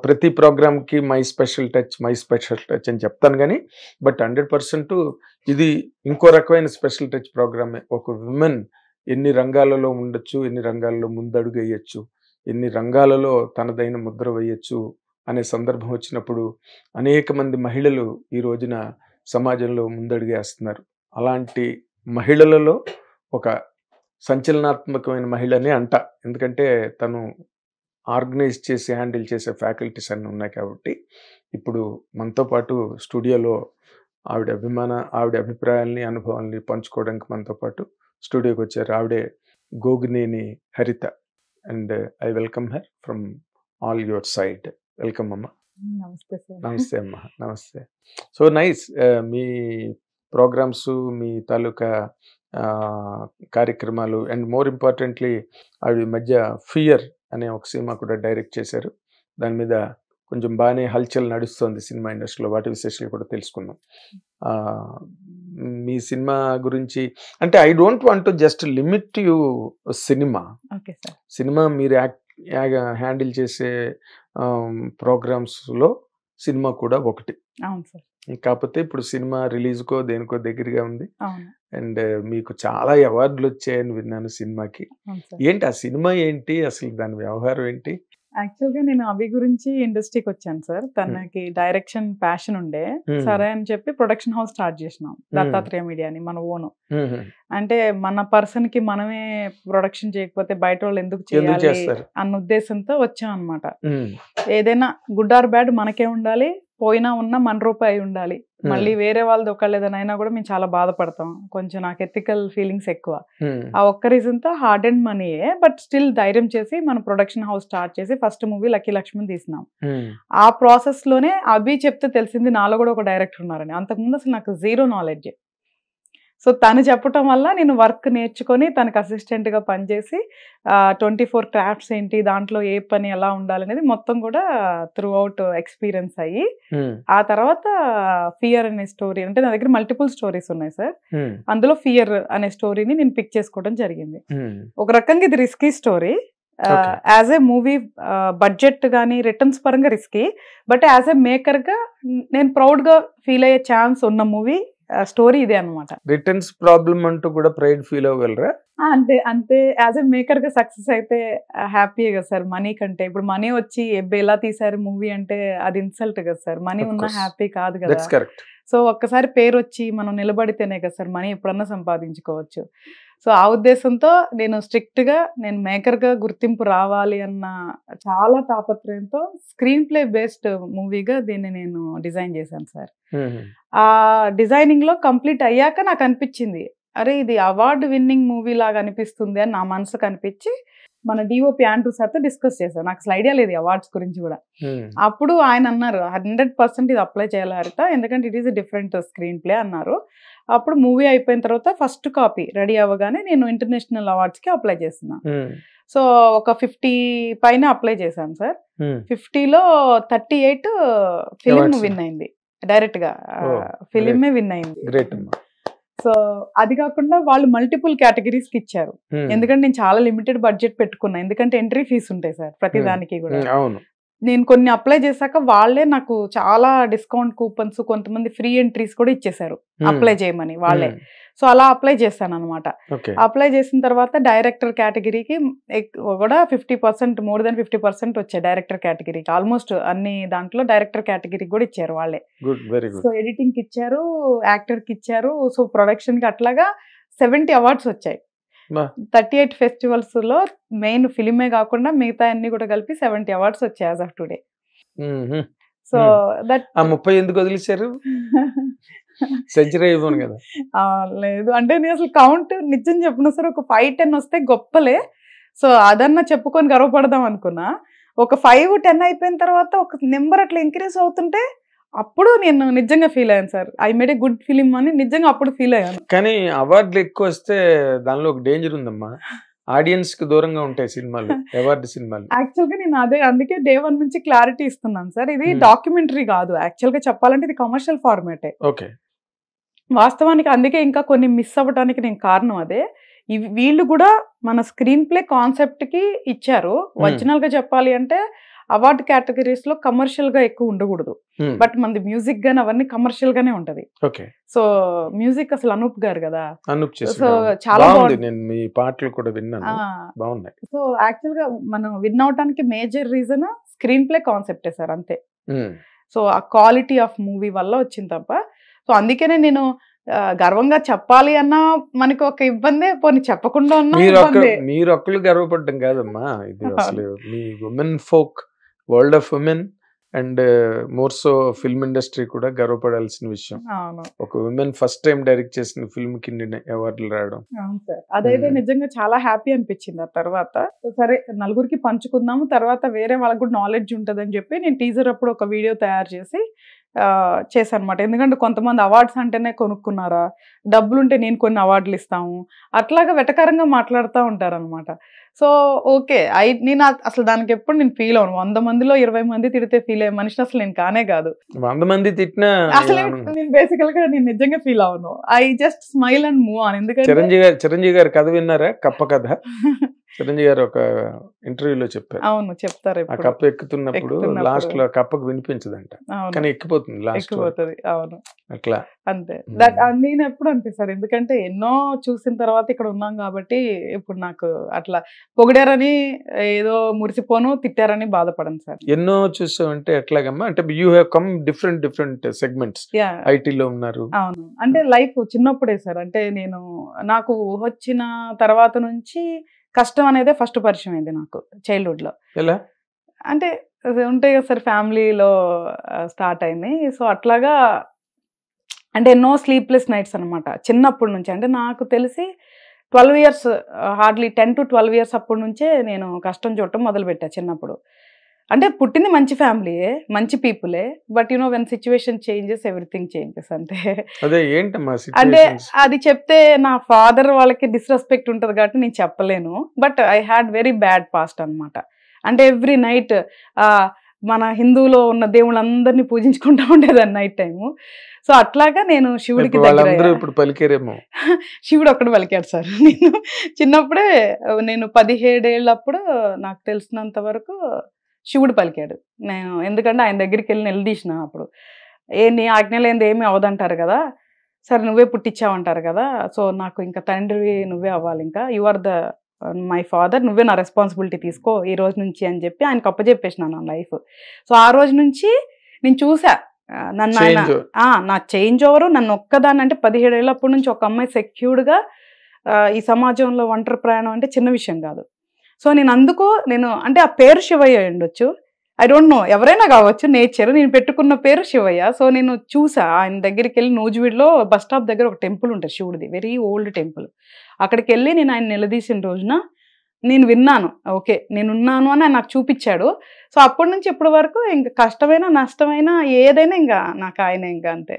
ప్రతి ప్రోగ్రామ్కి my special touch అని చెప్తాను కానీ బట్ 100% ఇది ఇంకో రకమైన స్పెషల్ టచ్ ప్రోగ్రామే. ఒక విమెన్ ఎన్ని రంగాలలో ఉండొచ్చు, ఎన్ని రంగాల్లో ముందడుగు వేయచ్చు, ఎన్ని రంగాలలో తనదైన ముద్ర వేయచ్చు అనే సందర్భం వచ్చినప్పుడు అనేక మంది మహిళలు ఈ రోజున సమాజంలో ముందడుగేస్తున్నారు. అలాంటి మహిళలలో ఒక సంచలనాత్మకమైన మహిళనే అంట. ఎందుకంటే తను ఆర్గనైజ్ చేసి హ్యాండిల్ చేసే ఫ్యాకల్టీస్ అన్నీ ఉన్నాయి కాబట్టి ఇప్పుడు మనతో పాటు స్టూడియోలో ఆవిడ అభిప్రాయాల్ని, అనుభవాల్ని పంచుకోవడానికి మనతో పాటు స్టూడియోకి వచ్చారు. ఆవిడే Gogineni Haritha. And I welcome her from all your side. Welcome అమ్మ. నమస్తే సార్. నమస్తే అమ్మ. నమస్తే. So nice. మీ ప్రోగ్రామ్స్, మీ తాలూకా కార్యక్రమాలు అండ్ మోర్ ఇంపార్టెంట్లీ ఆవిడ మధ్య ఫియర్ అనే ఒక సినిమా కూడా డైరెక్ట్ చేశారు. దాని మీద కొంచెం బాగానే హల్చల్ నడుస్తుంది సినిమా ఇండస్ట్రీలో. వాటి విశేషాలు కూడా తెలుసుకుందాం. మీ సినిమా గురించి అంటే I don't want to just limit you cinema. Cinema మీరు హ్యాండిల్ చేసే ప్రోగ్రామ్స్లో సినిమా కూడా ఒకటి. కాకపోతే ఇప్పుడు సినిమా రిలీజ్కో దేనికో దగ్గరగా ఉంది. అండ్ మీకు చాలా అవార్డులు వచ్చాయని విన్నాను సినిమాకి. ఏంటి ఆ సినిమా ఏంటి, అసలు దాని వ్యవహారం ఏంటి? యాక్చువల్గా నేను అవి గురించి ఇండస్ట్రీకి వచ్చాను సార్. తనకి డైరెక్షన్ ప్యాషన్ ఉండే, సరే అని చెప్పి ప్రొడక్షన్ హౌస్ స్టార్ట్ చేసినాం, దత్తాత్రేయ మీడియా అని, మన ఓను. అంటే మన పర్సన్ కి మనమే ప్రొడక్షన్ చేయకపోతే బయట వాళ్ళు ఎందుకు చేయాలి అన్న ఉద్దేశంతో వచ్చాం అనమాట. ఏదైనా గుడ్ ఆర్ బ్యాడ్ మనకే ఉండాలి, పోయినా ఉన్నా మన రూపాయి ఉండాలి. మళ్ళీ వేరే వాళ్ళది ఒకళ్ళు ఏదైనా అయినా కూడా మేము చాలా బాధపడతాం. కొంచెం నాకు ఎథికల్ ఫీలింగ్స్ ఎక్కువ. ఆ ఒక్క రీజన్ తో హార్డ్ అండ్ మనీయే, బట్ స్టిల్ ధైర్యం చేసి మన ప్రొడక్షన్ హౌస్ స్టార్ట్ చేసి ఫస్ట్ మూవీ లక్కీ లక్ష్మణ్ తీసినాం. ఆ ప్రాసెస్ లోనే అభి చెప్తే తెలిసింది నాలో కూడా ఒక డైరెక్టర్ ఉన్నారని. అంతకుముందు అసలు నాకు జీరో నాలెడ్జ్. సో తను చెప్పటం వల్ల నేను వర్క్ నేర్చుకొని తనకు అసిస్టెంట్ గా పనిచేసి 24 క్రాఫ్ట్స్ ఏంటి, దాంట్లో ఏ పని ఎలా ఉండాలనేది మొత్తం కూడా త్రూ అవుట్ ఎక్స్పీరియన్స్ అయ్యి, ఆ తర్వాత ఫియర్ అనే స్టోరీ, అంటే నా దగ్గర మల్టిపుల్ స్టోరీస్ ఉన్నాయి సార్. అందులో ఫియర్ అనే స్టోరీని నేను పిక్ చేసుకోవడం జరిగింది. ఒక రకంగా ఇది risky story. As a movie budget కానీ రిటర్న్స్ పరంగా risky, but as a maker గా నేను ప్రౌడ్ గా ఫీల్ అయ్యే ఛాన్స్ ఉన్న మూవీ స్టోరీ ఇదే అనమాట. రిటర్న్స్ ప్రాబ్లం అంటూ కూడా ప్రైడ్ ఫీల్ అవ్వగలరా? అంతే అంతే. యాజ్ ఎ మేకర్ గా సక్సెస్ అయితే హ్యాపీ కదా సార్. మనీ కంటే ఇప్పుడు మనీ వచ్చి ఎలా తీసారు మూవీ అంటే అది ఇన్సల్ట్ కదా సార్. మనీ ఉన్నా హ్యాపీ కాదు కదా. సో ఒక్కసారి పేరు వచ్చి మనం నిలబడితేనే కదా సార్ మనీ ఎప్పుడన్నా సంపాదించుకోవచ్చు. సో ఆ ఉద్దేశంతో నేను స్ట్రిక్ట్ గా నేను మేకర్ గా గుర్తింపు రావాలి అన్న చాలా తాపత్రయంతో స్క్రీన్ ప్లే బేస్డ్ మూవీగా దీన్ని నేను డిజైన్ చేశాను సార్. ఆ డిజైనింగ్ లో కంప్లీట్ అయ్యాక నాకు అనిపించింది, అరే ఇది అవార్డు విన్నింగ్ మూవీ లాగా అనిపిస్తుంది అని నా మనసుకు అనిపించి మన డిఓపి ఆండ్రూ సార్తో డిస్కస్ చేశాను. నాకు అసలు ఐడియా లేదు అవార్డ్స్ గురించి కూడా. అప్పుడు ఆయన అన్నారు 100% ఇది అప్లై చేయాలి హరిత, ఎందుకంటే it is different screen play అన్నారు. అప్పుడు మూవీ అయిపోయిన తర్వాత ఫస్ట్ కాపీ రెడీ అవ్వగానే నేను ఇంటర్నేషనల్ అవార్డ్స్కి అప్లై చేస్తున్నాను. సో ఒక 50 పైన అప్లై చేశాను సార్. 50లో 38 ఫిలిం విన్ అయింది, డైరెక్ట్ గా ఫిలిమే విన్ అయింది. సో అది కాకుండా వాళ్ళు మల్టిపుల్ కేటగిరీస్ కి ఇచ్చారు. ఎందుకంటే నేను చాలా లిమిటెడ్ బడ్జెట్ పెట్టుకున్నా, ఎందుకంటే ఎంట్రీ ఫీజు ఉంటాయి సార్ ప్రతి దానికి కూడా. నేను కొన్ని అప్లై చేశాక వాళ్ళే నాకు చాలా డిస్కౌంట్ కూపన్స్, కొంతమంది ఫ్రీ ఎంట్రీస్ కూడా ఇచ్చేసారు అప్లై చేయమని వాళ్ళే. సో అలా అప్లై చేశాను అనమాట. అప్లై చేసిన తర్వాత డైరెక్టర్ కేటగిరీకి కూడా 50%, మోర్ దెన్ 50% వచ్చాయి డైరెక్టర్ కేటగిరీకి. ఆల్మోస్ట్ అన్ని దాంట్లో డైరెక్టర్ కేటగిరీకి కూడా ఇచ్చారు వాళ్ళే. సో ఎడిటింగ్ కి ఇచ్చారు, యాక్టర్ కి ఇచ్చారు, సో ప్రొడక్షన్ కి అట్లాగా 70 అవార్డ్స్ వచ్చాయి. 38 ఫెస్టివల్స్ లో మెయిన్ ఫిలిమే కాకుండా మిగతా అన్ని కూడా కలిపి 70 అవార్డ్స్ వచ్చాయి as of today. So that 30 ఎందుకు వదిలేశారు? సెంచరీ అయిపోను కదా. లేదు అంటే నేను అసలు కౌంట్ నిజం చెప్పిన సార్ ఒక 5-10 వస్తే గొప్పలే. సో అదన్నా చెప్పుకొని గర్వపడదాం అనుకున్నా. ఒక 5-10 అయిపోయిన తర్వాత ఒక నెంబర్ అట్లా ఇంక్రీజ్ అవుతుంటే అప్పుడు నేను నిజంగా ఫీల్ అయ్యాను sir. I made a good film అని నిజంగా అప్పుడు ఫీల్ అయ్యాను. కానీ అవార్డులు ఎక్కువ వస్తే దానిలో ఒక డేంజర్ ఉందమ్మా, ఆడియన్స్ కి దూరంగా ఉంటాయి సినిమాలు, అవార్డు సినిమాలు. యాక్చువల్ గా నేను అందుకే డే 1 నుంచి క్లారిటీ ఇస్తున్నాను సార్. ఇది డాక్యుమెంటరీ కాదు, యాక్చువల్ గా చెప్పాలంటే ఇది కమర్షియల్ ఫార్మాటే. ఓకే. వాస్తవానికి అందుకే ఇంకా కొన్ని మిస్ అవ్వడానికి నేను కారణం అదే. వీళ్ళు కూడా మన స్క్రీన్ ప్లే కాన్సెప్ట్ కి ఇచ్చారు. ఒరిజినల్ గా చెప్పాలి అంటే అవార్డు కేటగిరీస్ లో కమర్షియల్ గా ఎక్కువ ఉండకూడదు, బట్ మనది మ్యూజిక్ గానీ అవన్నీ కమర్షియల్ గానే ఉంటది. సో మ్యూజిక్ అసలు అనూప్ గారు కదా, సో చాలా బాగుంది. నేను మీ పాటలు కూడా విన్నాను, బాగున్నాయి. సో యాక్చువల్ గా మనం విన్ అవటానికి మేజర్ రీజన్ స్క్రీన్ ప్లే కాన్సెప్టే సార్, అంతే. సో ఆ క్వాలిటీ ఆఫ్ మూవీ వల్ల వచ్చింది తప్ప. సో అందుకనే నేను గర్వంగా చెప్పాలి అన్నా మనకి ఒక ఇబ్బందే, పోనీ చెప్పకుండా ఉన్నా మీరు ఒక్కళ్ళు గర్వపడడం కాదమ్మా, ఇది అసలు మీ womenfolk, world of women and more so film industry కూడా గర్వపడాల్సిన విషయం. ఒక ఉమెన్ ఫస్ట్ టైం డైరెక్ట్ చేసిన ఫిల్మ్ కి అవార్డులు రావడం, అదైతే నిజంగా చాలా హ్యాపీ అనిపించింది. ఆ తర్వాత సరే నలుగురికి పంచుకుందాము, తర్వాత వేరే వాళ్ళకి కూడా నాలెడ్జ్ ఉంటుందని చెప్పి నేను టీజర్ అప్పుడు ఒక వీడియో తయారు చేసి చేశానమాట. ఎందుకంటే కొంతమంది అవార్డ్స్ అంటేనే కొనుక్కున్నారా, డబ్బులుంటే నేను కొన్ని అవార్డులు ఇస్తాము, అట్లాగా వెటకారంగా మాట్లాడుతూ ఉంటారనమాట. సో ఓకే, నేను అసలు దానికి ఎప్పుడు నేను ఫీల్ అవును. 100 మందిలో 20 మంది తిడితే ఫీల్ అయ్యే మనిషిని అసలు నేను కానే కాదు. 100 మంది తిట్టినా అసలు నేను బేసికల్ గా నేను నిజంగా ఫీల్ అవును. I just smile and move on. ఎందుకంటే చిరంజీవి గారి కథ విన్నారా, కప్ప కథ? చిరంజీవి గారు ఒక ఇంటర్వ్యూలో చెప్పారు. అవును, చెప్తారు. ఆ కప్ప ఎక్కుతున్నప్పుడు లాస్ట్ లో కప్పకు వినిపించదంట, కానీ ఎక్కిపోతుంది లాస్ట్. అవును, అట్లా అంతే. నేను ఎప్పుడు అనిపిస్తారు, ఎందుకంటే ఎన్నో చూసిన తర్వాత ఇక్కడ ఉన్నాం కాబట్టి ఇప్పుడు నాకు అట్లా పొగిడారని ఏదో మురిసిపోను, తిట్టారని బాధపడను సార్. ఎన్నో చూసామంటే ఎట్లాగమ్మా, అంటే you have come different segments, ఐటీలో ఉన్నారు. అవును, అంటే లైఫ్ చిన్నప్పుడే సార్, అంటే నాకు వచ్చిన తర్వాత నుంచి కష్టం అనేది ఫస్ట్ పరిచయం అయింది నాకు చైల్డ్హుడ్ లో. ఎలా అంటే ఉంటాయి కదా సార్, ఫ్యామిలీలో స్టార్ట్ అయింది. సో అట్లాగా అంటే ఎన్నో స్లీప్లెస్ నైట్స్ అనమాట చిన్నప్పటి నుంచి. అంటే నాకు తెలిసి 12 years, హార్డ్లీ 10 to 12 years అప్పటి నుంచే నేను కష్టం చూడటం మొదలుపెట్టా చిన్నప్పుడు. అంటే పుట్టింది మంచి ఫ్యామిలీయే, మంచి పీపులే, but when situation changes everything changes అంతే. అంటే అది చెప్తే నా ఫాదర్ వాళ్ళకి డిస్రెస్పెక్ట్ ఉంటుంది కాబట్టి నేను చెప్పలేను, but I had very bad past అనమాట. అంటే ఎవ్రీ నైట్ మన హిందువులో ఉన్న దేవుళ్ళందరినీ పూజించుకుంటూ ఉండేదాన్ని నైట్ టైము. సో అట్లాగా నేను శివుడికి శివుడు ఒక్కడు పలికాడు సార్. నేను చిన్నప్పుడే, నేను 17 ఏళ్ళప్పుడు నాకు తెలిసినంత వరకు శివుడు పలికాడు. నేను ఎందుకంటే ఆయన దగ్గరికి వెళ్ళి నిలదీసిన అప్పుడు, నీ ఆజ్ఞలేంది ఏమీ అవదంటారు కదా, సరే నువ్వే పుట్టించావంటారు కదా, సో నాకు ఇంకా తండ్రి నువ్వే అవ్వాలి, ఇంకా you are the my father, నువ్వే నా రెస్పాన్సిబిలిటీ తీసుకో ఈ రోజు నుంచి అని చెప్పి ఆయనకు అప్పచెప్పేసిన నా లైఫ్. సో ఆ రోజు నుంచి నేను చూసా నన్ను ఆయన, నా చేంజ్ ఓవరు, నన్ను ఒక్కదాన్ని. అంటే 17 ఏళ్ళప్పటి నుంచి ఒక అమ్మాయి సెక్యూర్డ్గా ఈ సమాజంలో ఒంటరి ప్రయాణం అంటే చిన్న విషయం కాదు. సో నేను అంటే ఆ పేరు శివయ్య ఉండొచ్చు, ఐ డోంట్ నో, ఎవరైనా కావచ్చు, నేచర్. నేను పెట్టుకున్న పేరు శివయ్య. సో నేను చూసా ఆయన దగ్గరికి వెళ్ళి, నూజివీడులో బస్ స్టాప్ దగ్గర ఒక టెంపుల్ ఉంటుంది శివుడిది, వెరీ ఓల్డ్ టెంపుల్. అక్కడికి వెళ్ళి నేను ఆయన నిలదీసిన రోజున నేను విన్నాను, ఓకే నేనున్నాను అని ఆయన నాకు చూపించాడు. సో అప్పటి నుంచి ఇప్పటి వరకు ఇంకా కష్టమైనా నష్టమైనా ఏదైనా ఇంకా నాకు ఆయన ఇంకా అంతే.